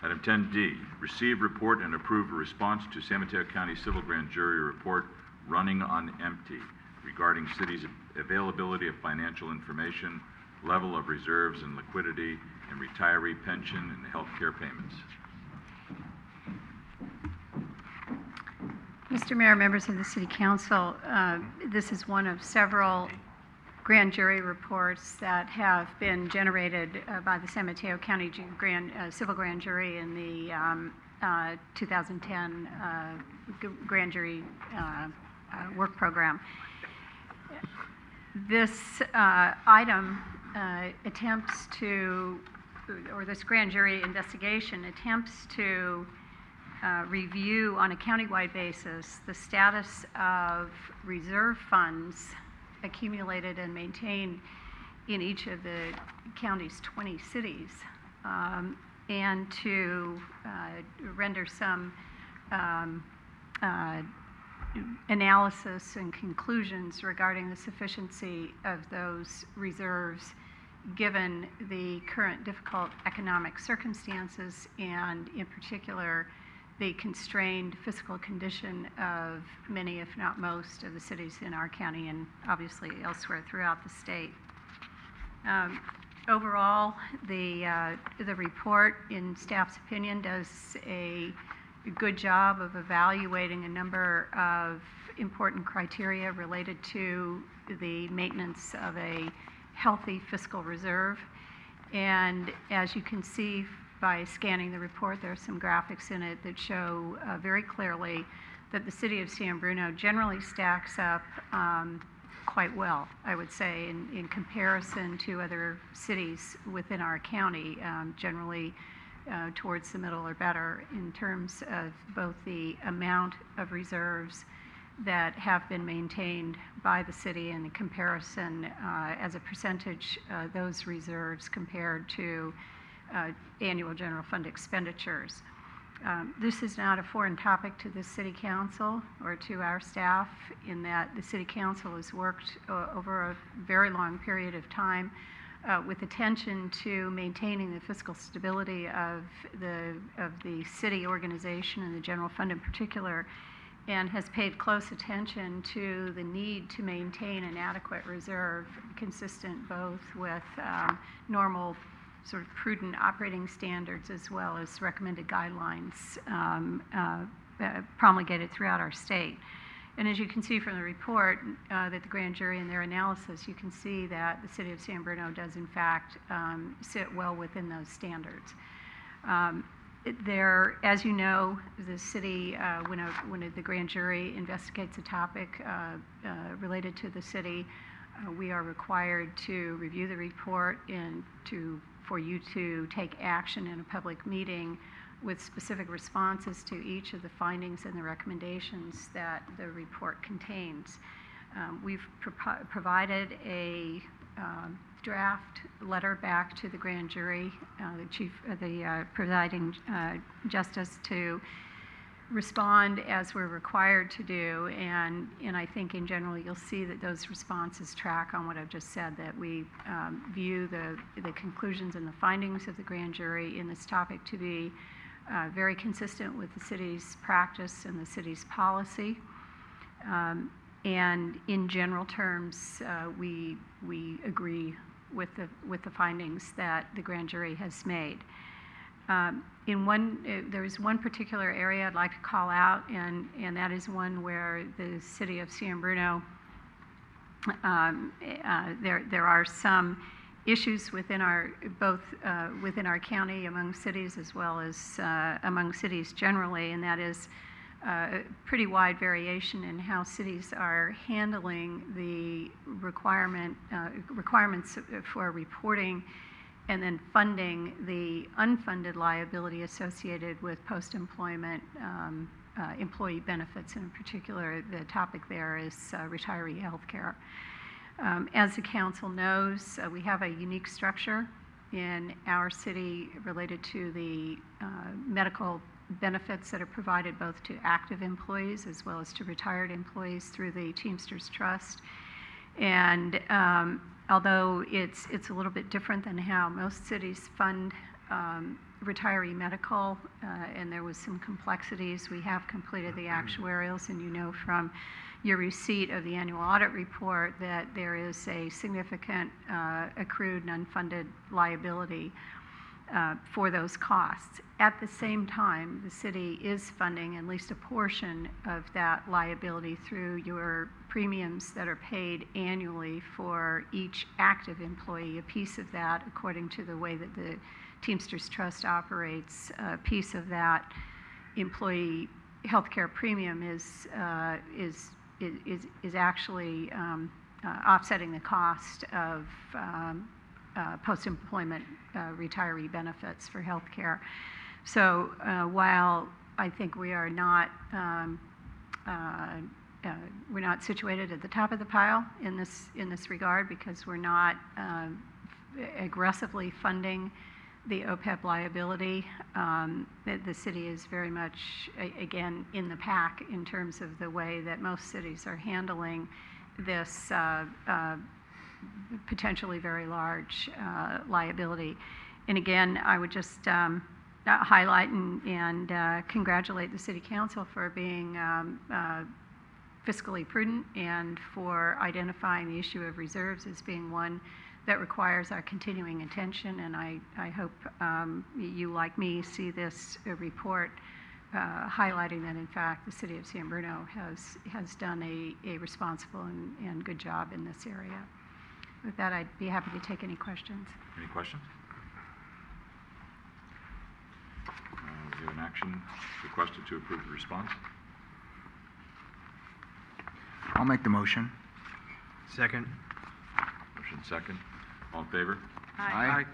Item 10D, receive, report, and approve a response to San Mateo County Civil Grand Jury Report Running on Empty regarding city's availability of financial information, level of reserves and liquidity, and retiree pension and health care payments. Mr. Mayor, members of the City Council, this is one of several grand jury reports that have been generated by the San Mateo County Civil Grand Jury in the 2010 Grand Jury Work Program. This item attempts to, or this grand jury investigation attempts to review on a countywide basis the status of reserve funds accumulated and maintained in each of the county's 20 cities, and to render some analysis and conclusions regarding the sufficiency of those reserves given the current difficult economic circumstances and, in particular, the constrained fiscal condition of many, if not most, of the cities in our county and obviously elsewhere throughout the state. Overall, the report, in staff's opinion, does a good job of evaluating a number of important criteria related to the maintenance of a healthy fiscal reserve. And as you can see by scanning the report, there are some graphics in it that show very clearly that the city of San Bruno generally stacks up quite well, I would say, in comparison to other cities within our county, generally towards the middle or better in terms of both the amount of reserves that have been maintained by the city and in comparison as a percentage those reserves compared to annual general fund expenditures. This is not a foreign topic to the City Council or to our staff, in that the City Council has worked over a very long period of time with attention to maintaining the fiscal stability of the city organization and the general fund in particular, and has paid close attention to the need to maintain an adequate reserve consistent both with normal sort of prudent operating standards as well as recommended guidelines promulgated throughout our state. And as you can see from the report that the grand jury in their analysis, you can see that the city of San Bruno does in fact sit well within those standards. As you know, the city, when the grand jury investigates a topic related to the city, we are required to review the report and for you to take action in a public meeting with specific responses to each of the findings and the recommendations that the report contains. We've provided a draft letter back to the grand jury, the presiding justice, to respond as we're required to do, and I think in general you'll see that those responses track on what I've just said, that we view the conclusions and the findings of the grand jury in this topic to be very consistent with the city's practice and the city's policy. And in general terms, we agree with the findings that the grand jury has made. There's one particular area I'd like to call out, and that is one where the city of San Bruno, there are some issues within within our county among cities as well as among cities generally, and that is a pretty wide variation in how cities are handling the requirements for reporting and then funding the unfunded liability associated with post-employment employee benefits, and in particular the topic there is retiree health care. As the council knows, we have a unique structure in our city related to the medical benefits that are provided both to active employees as well as to retired employees through the Teamsters Trust. And although it's a little bit different than how most cities fund retiree medical, and there was some complexities. We have completed the actuarials, and you know from your receipt of the annual audit report that there is a significant accrued and unfunded liability for those costs. At the same time, the city is funding at least a portion of that liability through your premiums that are paid annually for each active employee. A piece of that, according to the way that the Teamsters Trust operates, a piece of that employee healthcare premium is actually offsetting the cost of post-employment retiree benefits for healthcare. So while I think we are not we're not situated at the top of the pile in this regard, because we're not aggressively funding the OPEB liability, the city is very much, again, in the pack in terms of the way that most cities are handling this potentially very large liability. And again, I would just highlight and congratulate the City Council for being fiscally prudent and for identifying the issue of reserves as being one that requires our continuing attention. And I hope you, like me, see this report highlighting that, in fact, the City of San Bruno has done a responsible and good job in this area. With that, I'd be happy to take any questions. Any questions? We have an action requested to approve the response. I'll make the motion. Second. Motion second. All in favor? Aye.